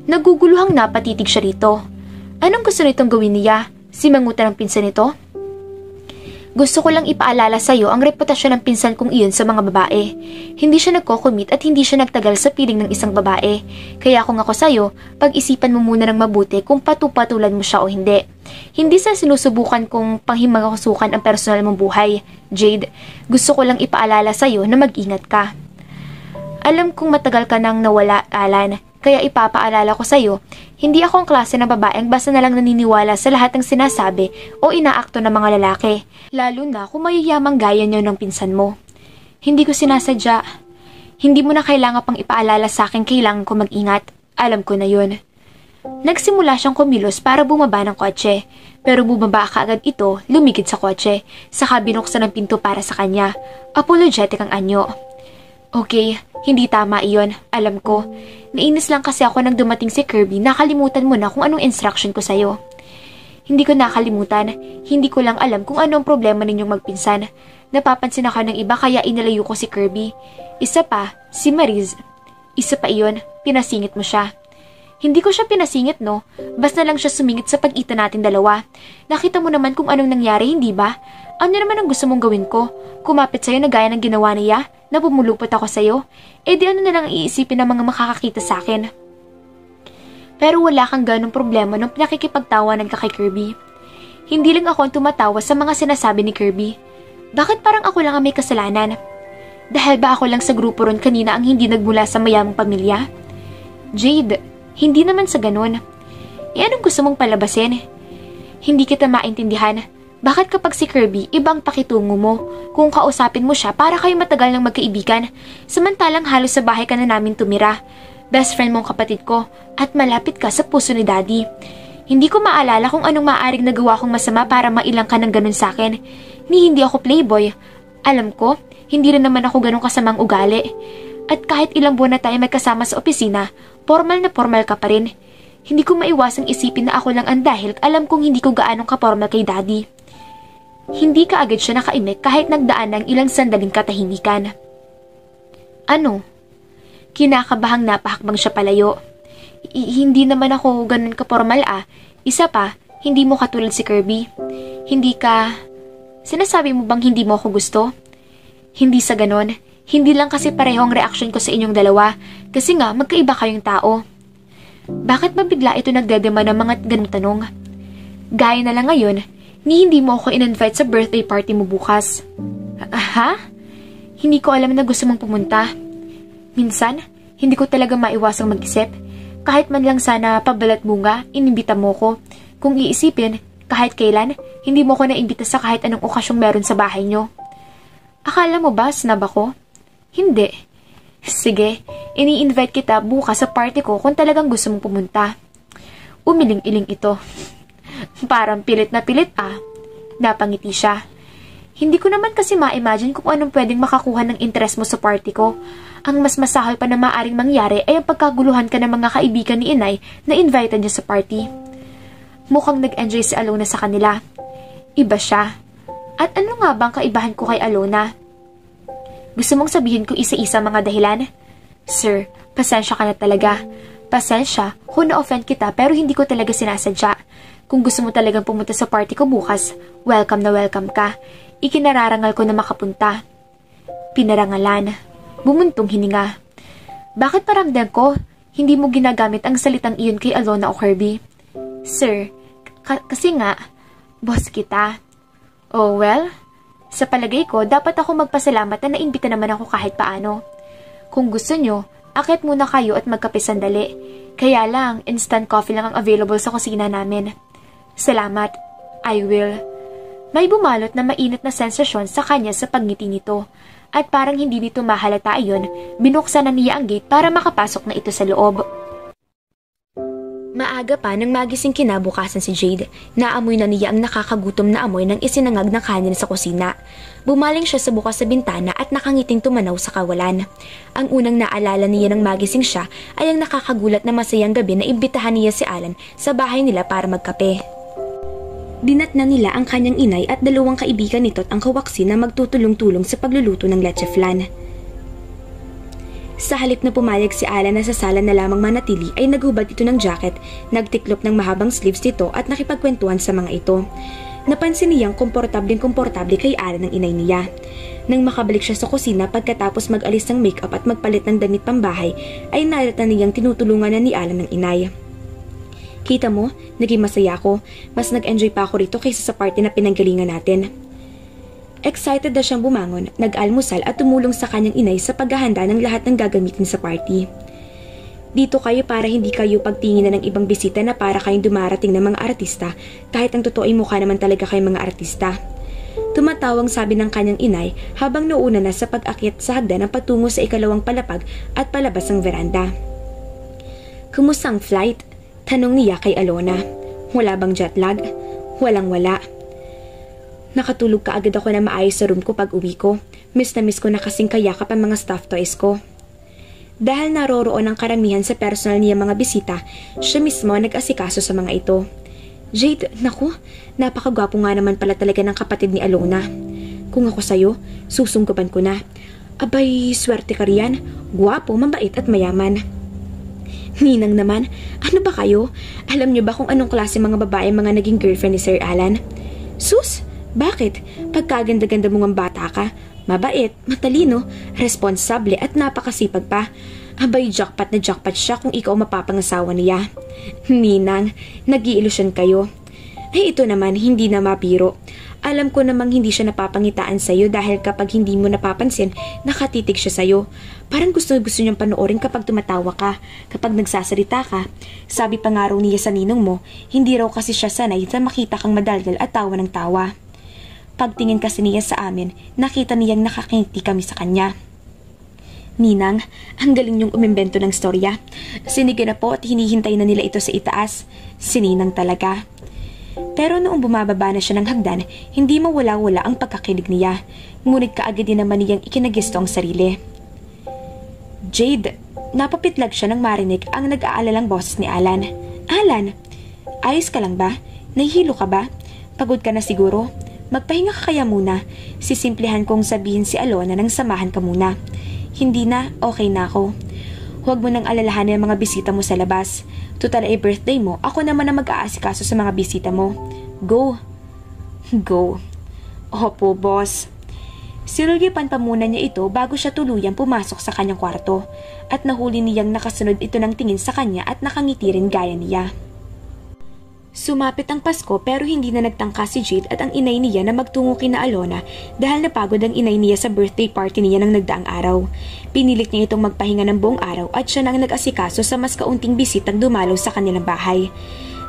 Naguguluhang napatitig siya rito. Anong gusto nitong gawin niya? Simangutan ang pinsan nito? Gusto ko lang ipaalala sa'yo ang reputasyon ng pinsan kong iyon sa mga babae. Hindi siya nagko-commit at hindi siya nagtagal sa piling ng isang babae. Kaya kung ako sa'yo, pag-isipan mo muna ng mabuti kung patupatulan mo siya o hindi. Hindi sa sinusubukan kong panghimangasukan ang personal mong buhay. Jade, gusto ko lang ipaalala sa'yo na mag-ingat ka. Alam kong matagal ka nang nawala, Alan. Kaya ipapaalala ko sa'yo, hindi ako ang klase ng babaeng basta na lang naniniwala sa lahat ng sinasabi o inaakto ng mga lalaki, lalo na kung mayayamang gaya niyo ng pinsan mo. Hindi ko sinasadya. Hindi mo na kailangan pang ipaalala sa akin kailangan ko mag-ingat. Alam ko na yun. Nagsimula siyang kumilos para bumaba ng kotse, pero bumaba kaagad ito, lumikid sa kotse, saka binuksan ang pinto para sa kanya. Apologetic ang anyo. Okay, hindi tama iyon, alam ko. Nainis lang kasi ako nang dumating si Kirby, nakalimutan mo na kung anong instruction ko sa'yo. Hindi ko nakalimutan, hindi ko lang alam kung anong problema ninyong magpinsan. Napapansin ako ng iba kaya inalayo ko si Kirby. Isa pa, si Mariz. Isa pa iyon, pinasingit mo siya. Hindi ko siya pinasingit, no? Basta lang siya sumingit sa pag-ita natin dalawa. Nakita mo naman kung anong nangyari, hindi ba? Ano naman ang gusto mong gawin ko? Kumapit sa'yo na gaya ng ginawa niya? Na pumulupot ako sa'yo? Eh di ano na lang ang iisipin ng mga makakakita sa akin? Pero wala kang ganong problema nung pinakikipagtawanan ka kay Kirby. Hindi lang ako ang tumatawa sa mga sinasabi ni Kirby. Bakit parang ako lang ang may kasalanan? Dahil ba ako lang sa grupo ron kanina ang hindi nagmula sa mayamang pamilya? Jade, hindi naman sa ganon. E anong gusto mong palabasin? Hindi kita maintindihan. Bakit kapag si Kirby, ibang pakitungo mo? Kung kausapin mo siya para kayo matagal ng magkaibigan, samantalang halos sa bahay ka na namin tumira. Best friend mong kapatid ko, at malapit ka sa puso ni Daddy. Hindi ko maalala kung anong maaaring nagawa kong masama para mailang ka ng ganun sa akin. Ni hindi ako playboy. Alam ko, hindi rin naman ako ganun kasamang ugali. At kahit ilang buwan na tayo magkasama sa opisina, formal na formal ka pa rin. Hindi ko maiwasang isipin na ako lang ang dahil alam kong hindi ko gaanong kapormal kay Daddy. Hindi ka agad siya nakaimik kahit nagdaan ng ilang sandaling katahimikan. Ano? Kinakabahang napahakbang siya palayo. Hindi naman ako ganun kapormal ah. Isa pa, hindi mo katulad si Kirby. Hindi ka... Sinasabi mo bang hindi mo ako gusto? Hindi sa ganun. Hindi lang kasi pareho ang reaksyon ko sa inyong dalawa. Kasi nga, magkaiba kayong tao. Bakit ba bigla ito nagdedema ng mga ganung tanong? Gaya na lang ngayon, ni hindi mo ako in-invite sa birthday party mo bukas. Ha? Hindi ko alam na gusto mong pumunta. Minsan, hindi ko talaga maiwasang mag-isip. Kahit man lang sana pabalat bunga, inimbita mo ko. Kung iisipin, kahit kailan, hindi mo ko naimbita sa kahit anong okasyong meron sa bahay nyo. Akala mo ba snub ako? Hindi. Sige, ini-invite kita bukas sa party ko kung talagang gusto mong pumunta. Umiling-iling ito. Parang pilit na pilit ah. Napangiti siya. Hindi ko naman kasi ma-imagine kung anong pwedeng makakuha ng interest mo sa party ko. Ang mas masahol pa na maaring mangyari ay ang pagkaguluhan ka ng mga kaibigan ni Inay na invited niya sa party. Mukhang nag-enjoy si Alona sa kanila. Iba siya. At ano nga bang kaibahan ko kay Alona? Gusto mong sabihin ko isa-isa mga dahilan? Sir, pasensya ka na talaga. Pasensya kung na-offend kita pero hindi ko talaga sinasadya. Kung gusto mo talagang pumunta sa party ko bukas, welcome na welcome ka. Ikinararangal ko na makapunta. Pinarangalan. Bumuntong hininga. Bakit paramdam ko, hindi mo ginagamit ang salitang iyon kay Alona o Kirby? Sir, kasi nga, boss kita. Oh well, sa palagay ko, dapat ako magpasalamat na naimbita naman ako kahit paano. Kung gusto nyo, akit muna kayo at magkape sandali. Kaya lang, instant coffee lang ang available sa kusina namin. Salamat. I will. May bumalot na mainit na sensasyon sa kanya sa pagngiti nito. At parang hindi nito mahalata ayon, binuksan na niya ang gate para makapasok na ito sa loob. Maaga pa nang magising kinabukasan si Jade, naamoy na niya ang nakakagutom na amoy ng isinangag na kanin sa kusina. Bumaling siya sa bukas sa bintana at nakangiting tumanaw sa kawalan. Ang unang naalala niya nang magising siya ay ang nakakagulat na masayang gabi na imbitahan niya si Alan sa bahay nila para magkape. Dinatnan nila ang kanyang inay at dalawang kaibigan nito at ang kawaksi na magtutulong-tulong sa pagluluto ng leche flan. Sa halip na pumayag si Alan na sa sala na lamang manatili ay naghubad ito ng jacket, nagtiklop ng mahabang sleeves nito at nakipagkwentuhan sa mga ito. Napansin niyang komportableng kay Alan ng inay niya. Nang makabalik siya sa kusina pagkatapos mag-alis ng makeup at magpalit ng damit pambahay ay narita niyang tinutulungan na ni Alan ng inay. Kita mo, naging masaya ako. Mas nag-enjoy pa ako rito kaysa sa party na pinanggalingan natin. Excited na siyang bumangon, nag-almusal at tumulong sa kanyang inay sa paghahanda ng lahat ng gagamitin sa party. Dito kayo para hindi kayo pagtinginan ng ibang bisita na para kayong dumarating ng mga artista kahit ang totoo ay mukha naman talaga kayong mga artista. Tumatawang sabi ng kanyang inay habang nauna na sa pag-akyat sa hagdan ng patungo sa ikalawang palapag at palabas ng veranda. Kumusta ang flight? Tanong niya kay Alona. Wala bang jet lag? Walang-wala. Nakatulog ka agad ako na maayos sa room ko pag uwi ko. Miss na miss ko na kasing kayakap ang mga stuffed toys ko. Dahil naroroon ang karamihan sa personal niya mga bisita, siya mismo nag-asikaso sa mga ito. Jade, naku, napakagwapo nga naman pala talaga ng kapatid ni Alona. Kung ako sa'yo, susunggaban ko na. Abay, swerte ka riyan. Gwapo, mabait at mayaman. Ninang naman, ano ba kayo? Alam niyo ba kung anong klase mga babae mga naging girlfriend ni Sir Alan? Sus! Bakit? Pagkaganda-ganda mong ang bata ka, mabait, matalino, responsable at napakasipag pa. Abay, jackpot na jackpot siya kung ikaw mapapangasawa niya. Ninang, nag-iilusyon kayo. Ay ito naman, hindi na mapiro. Alam ko namang hindi siya napapangitaan sa'yo dahil kapag hindi mo napapansin, nakatitig siya sa'yo. Parang gusto niyang panoorin kapag tumatawa ka, kapag nagsasalita ka. Sabi pa nga raw niya sa ninong mo, hindi raw kasi siya sanay na makita kang madaldal at tawa ng tawa. Pagtingin kasi niya sa amin, nakita niyang nakakingiti kami sa kanya. Ninang, ang galing niyong umimbento ng storya. Sinige na po at hinihintay na nila ito sa itaas. Sininang talaga. Pero noong bumababa na siya ng hagdan, hindi mawala-wala ang pagkakilig niya. Ngunit kaagad din naman niyang ikinagisto ang sarili. Jade, napapitlag siya nang marinig ang nag-aalalang boses ni Alan. Alan, ayos ka lang ba? Nahihilo ka ba? Pagod ka na siguro? Magpahinga ka kaya muna. Sisimplihan kong sabihin si Alona nang samahan ka muna. Hindi na, okay na ako. Huwag mo nang alalahanin ang mga bisita mo sa labas. Total ay birthday mo, ako naman ang mag-aasikaso sa mga bisita mo. Go. Go. Opo, boss. Sinulipan pa muna niya ito bago siya tuluyang pumasok sa kanyang kwarto. At nahuli niyang nakasunod ito ng tingin sa kanya at nakangiti rin gaya niya. Sumapit ang Pasko pero hindi na nagtangka si Jade at ang inay niya na magtungo kina Alona dahil napagod ang inay niya sa birthday party niya ng nagdaang araw. Pinilit niya itong magpahinga ng buong araw at siya nang nag-asikaso sa mas kaunting bisitang dumalaw sa kanilang bahay.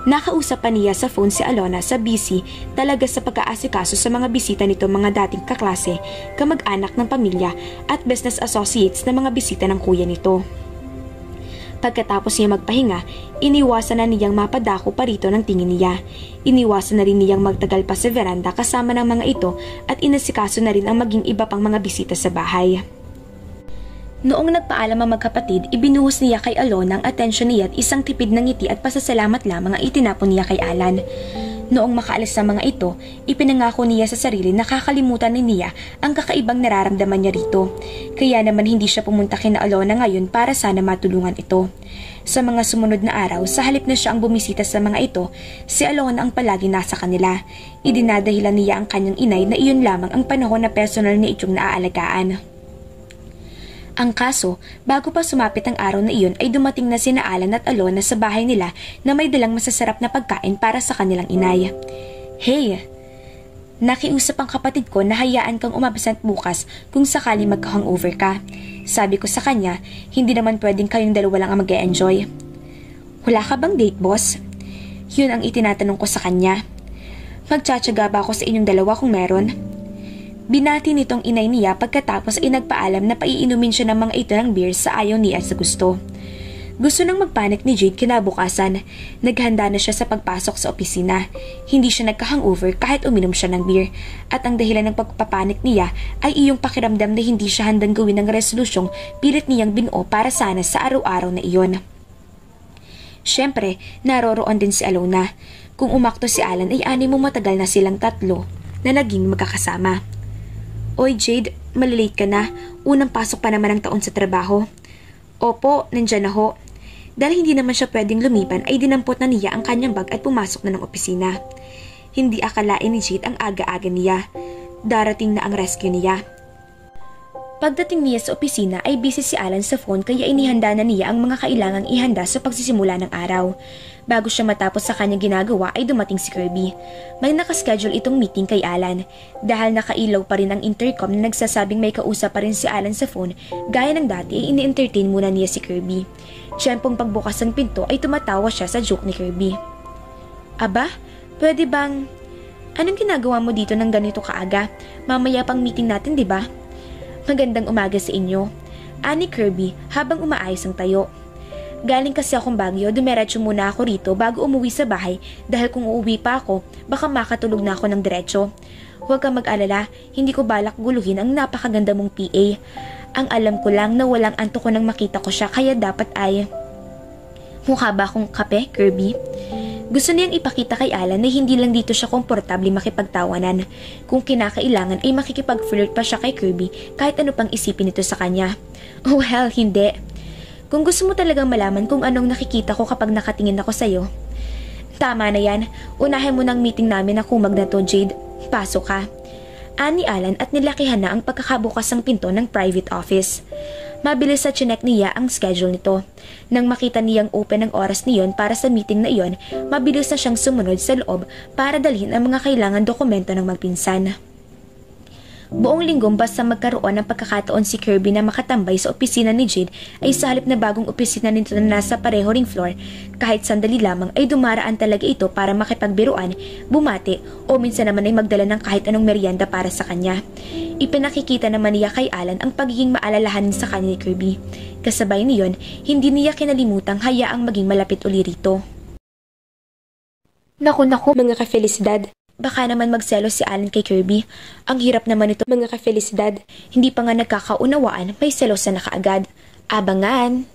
Nakausap pa niya sa phone si Alona sa busy talaga sa pag-aasikaso sa mga bisita nito mga dating kaklase, kamag-anak ng pamilya at business associates na mga bisita ng kuya nito. Pagkatapos niya magpahinga, iniwasan na niyang mapadako pa rito ng tingin niya. Iniwasan na rin niyang magtagal pa sa veranda kasama ng mga ito at inasikaso na rin ang maging iba pang mga bisita sa bahay. Noong nagpaalam ang magkapatid, ibinuhos niya kay Alona ang atensyon niya at isang tipid ng ngiti at pasasalamat lamang ang itinapon niya kay Alan. Noong makaalis sa mga ito, ipinangako niya sa sarili na kakalimutan ni Nia ang kakaibang nararamdaman niya rito. Kaya naman hindi siya pumunta kina Alona ngayon para sana matulungan ito. Sa mga sumunod na araw, sa halip na siya ang bumisita sa mga ito, si Alona ang palagi nasa kanila. Idinadahilan niya ang kanyang inay na iyon lamang ang panahon na personal niya itong naaalagaan. Ang kaso, bago pa sumapit ang araw na iyon ay dumating na sina Alan at Alona sa bahay nila na may dalang masasarap na pagkain para sa kanilang inay. Hey! Nakiusap ang kapatid ko na hayaan kang umabsent bukas kung sakali magka-hangover ka. Sabi ko sa kanya, hindi naman pwedeng kayong dalawa lang ang mag-e-enjoy. Wala ka bang date, boss? Yun ang itinatanong ko sa kanya. Magtsatsaga ba ako sa inyong dalawa kung meron? Binati nitong inay niya pagkatapos ay nagpaalam na paiinumin siya ng mga ito ng beer sa ayaw niya sa gusto. Gusto nang magpanik ni Jade kinabukasan. Naghanda na siya sa pagpasok sa opisina. Hindi siya nagka-hangover kahit uminom siya ng beer. At ang dahilan ng pagpapanik niya ay iyong pakiramdam na hindi siya handang gawin ng resolusyong pilit niyang binuo para sana sa araw-araw na iyon. Siyempre, naroroon din si Alona. Kung umakto si Alan ay mo matagal na silang tatlo na naging magkakasama. Oy Jade, malilate ka na. Unang pasok pa naman ang taon sa trabaho. Opo, nandyan na ho. Dahil hindi naman siya pwedeng lumipan ay dinampot na niya ang kanyang bag at pumasok na ng opisina. Hindi akalain ni Jade ang aga-aga niya. Darating na ang rescue niya. Pagdating niya sa opisina ay busy si Alan sa phone kaya inihanda na niya ang mga kailangang ihanda sa pagsisimula ng araw. Bago siya matapos sa kanyang ginagawa ay dumating si Kirby. May nakaschedule itong meeting kay Alan. Dahil nakailaw pa rin ang intercom na nagsasabing may kausap pa rin si Alan sa phone, gaya ng dati ay ini-entertain muna niya si Kirby. Tiyempong pagbukas ng pinto ay tumatawa siya sa joke ni Kirby. Aba, pwede bang... Anong ginagawa mo dito ng ganito kaaga? Mamaya pang meeting natin, di ba? Magandang umaga sa inyo. Ani Kirby habang umaayos ang tayo. Galing kasi akong Baguio, dumiretso muna ako rito bago umuwi sa bahay dahil kung uuwi pa ako, baka makatulog na ako ng diretso. Huwag kang mag-alala, hindi ko balak guluhin ang napakaganda mong PA. Ang alam ko lang na walang antok ko nang makita ko siya kaya dapat ay... Mukha ba akong kape, Kirby? Gusto niyang ipakita kay Alan na hindi lang dito siya komportable makipagtawanan. Kung kinakailangan ay makikipag-flirt pa siya kay Kirby kahit ano pang isipin nito sa kanya. Oh well, hindi. Kung gusto mo talagang malaman kung anong nakikita ko kapag nakatingin ako sa'yo. Tama na yan. Unahin mo ng meeting namin na kumag na to, Jade. Pasok ka. Ani Alan at nilakihan na ang pagkakabukas ng pinto ng private office. Mabilis sa chinek niya ang schedule nito. Nang makita niyang open ang oras niyon para sa meeting na iyon, mabilis na siyang sumunod sa loob para dalhin ang mga kailangan dokumento ng magpinsan. Buong linggo basta magkaroon ng pagkakataon si Kirby na makatambay sa opisina ni Jade ay sa halip na bagong opisina nito na nasa pareho ring floor, kahit sandali lamang ay dumaraan talaga ito para makipagbiruan, bumati o minsan naman ay magdala ng kahit anong merienda para sa kanya. Ipinakikita naman niya kay Alan ang pagiging maalalahanin sa kanya ni Kirby. Kasabay niyon, hindi niya kinalimutang hayaang maging malapit uli rito. Naku mga ka-felicidad. Baka naman magselo si Alan kay Kirby. Ang hirap naman ito mga ka-felicidad. Hindi pa nga nagkakaunawaan, may selosa na kaagad. Abangan!